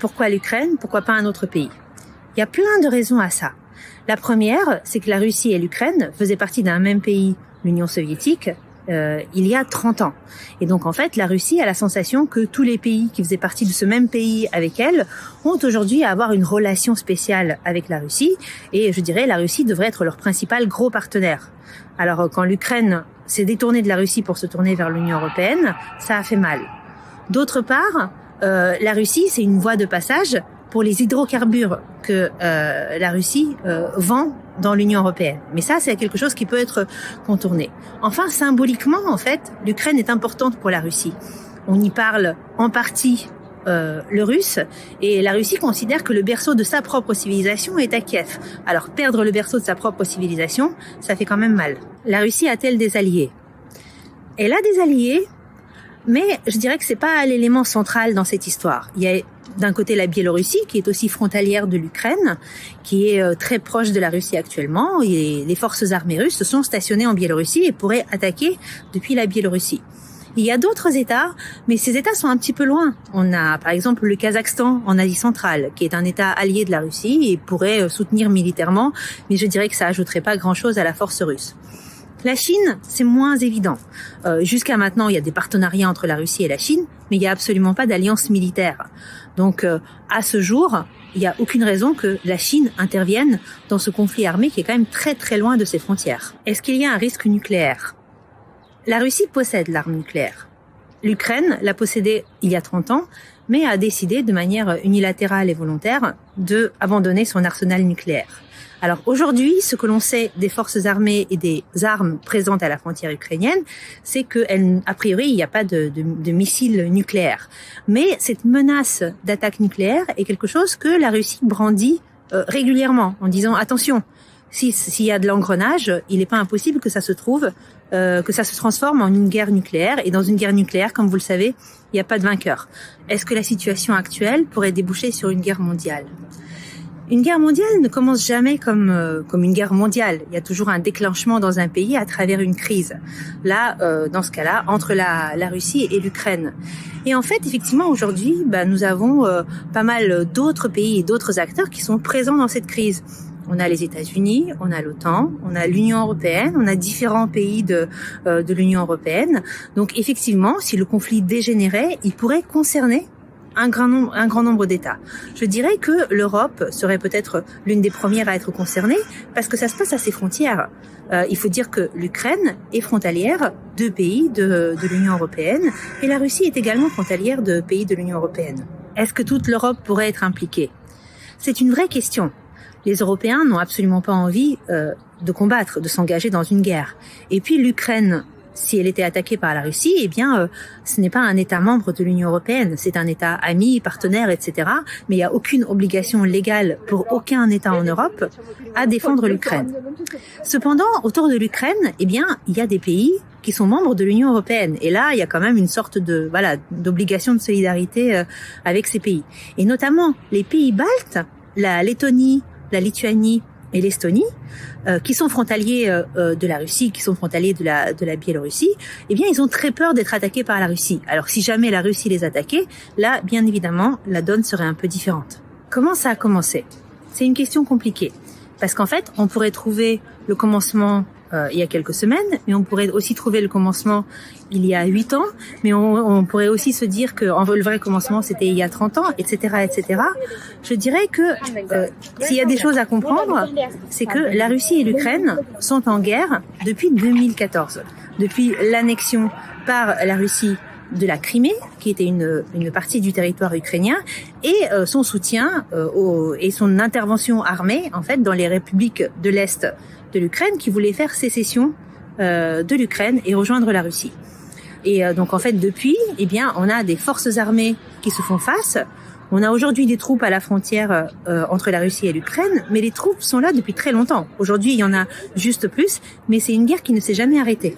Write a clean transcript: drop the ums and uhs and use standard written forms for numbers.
pourquoi l'Ukraine? Pourquoi pas un autre pays? Il y a plein de raisons à ça. La première, c'est que la Russie et l'Ukraine faisaient partie d'un même pays, l'Union soviétique, il y a 30 ans. Et donc, en fait, la Russie a la sensation que tous les pays qui faisaient partie de ce même pays avec elle ont aujourd'hui à avoir une relation spéciale avec la Russie. Et je dirais, la Russie devrait être leur principal gros partenaire. Alors, quand l'Ukraine s'est détournée de la Russie pour se tourner vers l'Union européenne, ça a fait mal. D'autre part, la Russie, c'est une voie de passage pour les hydrocarbures que la Russie vend dans l'Union européenne. Mais ça, c'est quelque chose qui peut être contourné. Enfin, symboliquement, en fait, l'Ukraine est importante pour la Russie. On y parle en partie le russe, et la Russie considère que le berceau de sa propre civilisation est à Kiev. Alors, perdre le berceau de sa propre civilisation, ça fait quand même mal. La Russie a-t-elle des alliés? Elle a des alliés, mais je dirais que c'est pas l'élément central dans cette histoire. Il y a d'un côté la Biélorussie, qui est aussi frontalière de l'Ukraine, qui est très proche de la Russie actuellement, et les forces armées russes sont stationnées en Biélorussie et pourraient attaquer depuis la Biélorussie. Il y a d'autres États, mais ces États sont un petit peu loin. On a par exemple le Kazakhstan en Asie centrale, qui est un État allié de la Russie et pourrait soutenir militairement, mais je dirais que ça ajouterait pas grand-chose à la force russe. La Chine, c'est moins évident. Jusqu'à maintenant, il y a des partenariats entre la Russie et la Chine, mais il n'y a absolument pas d'alliance militaire. Donc, à ce jour, il n'y a aucune raison que la Chine intervienne dans ce conflit armé qui est quand même très très loin de ses frontières. Est-ce qu'il y a un risque nucléaire? La Russie possède l'arme nucléaire. L'Ukraine l'a possédée il y a 30 ans, mais a décidé de manière unilatérale et volontaire de abandonner son arsenal nucléaire. Alors aujourd'hui, ce que l'on sait des forces armées et des armes présentes à la frontière ukrainienne, c'est qu'a priori, il n'y a pas de missiles nucléaires. Mais cette menace d'attaque nucléaire est quelque chose que la Russie brandit régulièrement, en disant attention, s'il y a de l'engrenage, il n'est pas impossible que ça se transforme en une guerre nucléaire. Et dans une guerre nucléaire, comme vous le savez, il n'y a pas de vainqueur. Est-ce que la situation actuelle pourrait déboucher sur une guerre mondiale? Une guerre mondiale ne commence jamais comme une guerre mondiale. Il y a toujours un déclenchement dans un pays à travers une crise. Là, dans ce cas-là, entre la Russie et l'Ukraine. Et en fait, effectivement, aujourd'hui, nous avons pas mal d'autres pays et d'autres acteurs qui sont présents dans cette crise. On a les États-Unis, on a l'OTAN, on a l'Union européenne, on a différents pays de l'Union européenne. Donc, effectivement, si le conflit dégénérait, il pourrait concerner un grand nombre d'États. Je dirais que l'Europe serait peut-être l'une des premières à être concernée parce que ça se passe à ses frontières. Il faut dire que l'Ukraine est frontalière de pays de l'Union européenne et la Russie est également frontalière de pays de l'Union européenne. Est-ce que toute l'Europe pourrait être impliquée? C'est une vraie question. Les Européens n'ont absolument pas envie de combattre, de s'engager dans une guerre. Et puis l'Ukraine, si elle était attaquée par la Russie, eh bien, ce n'est pas un État membre de l'Union européenne. C'est un État ami, partenaire, etc. Mais il n'y a aucune obligation légale pour aucun État en Europe à défendre l'Ukraine. Cependant, autour de l'Ukraine, eh bien, il y a des pays qui sont membres de l'Union européenne. Et là, il y a quand même une sorte d'obligation de solidarité avec ces pays. Et notamment, les pays baltes, la Lettonie, la Lituanie et l'Estonie, qui sont frontaliers de la Russie, qui sont frontaliers de la Biélorussie, eh bien, ils ont très peur d'être attaqués par la Russie. Alors, si jamais la Russie les attaquait, là, bien évidemment, la donne serait un peu différente. Comment ça a commencé? C'est une question compliquée. Parce qu'en fait, on pourrait trouver le commencement il y a quelques semaines, mais on pourrait aussi trouver le commencement il y a 8 ans, mais on pourrait aussi se dire que le vrai commencement c'était il y a 30 ans, etc., etc. Je dirais que s'il y a des choses à comprendre, c'est que la Russie et l'Ukraine sont en guerre depuis 2014, depuis l'annexion par la Russie de la Crimée, qui était une partie du territoire ukrainien, et son soutien et son intervention armée en fait dans les républiques de l'Est de l'Ukraine qui voulaient faire sécession de l'Ukraine et rejoindre la Russie. Et donc en fait depuis, eh bien on a des forces armées qui se font face. On a aujourd'hui des troupes à la frontière entre la Russie et l'Ukraine, mais les troupes sont là depuis très longtemps. Aujourd'hui, il y en a juste plus, mais c'est une guerre qui ne s'est jamais arrêtée.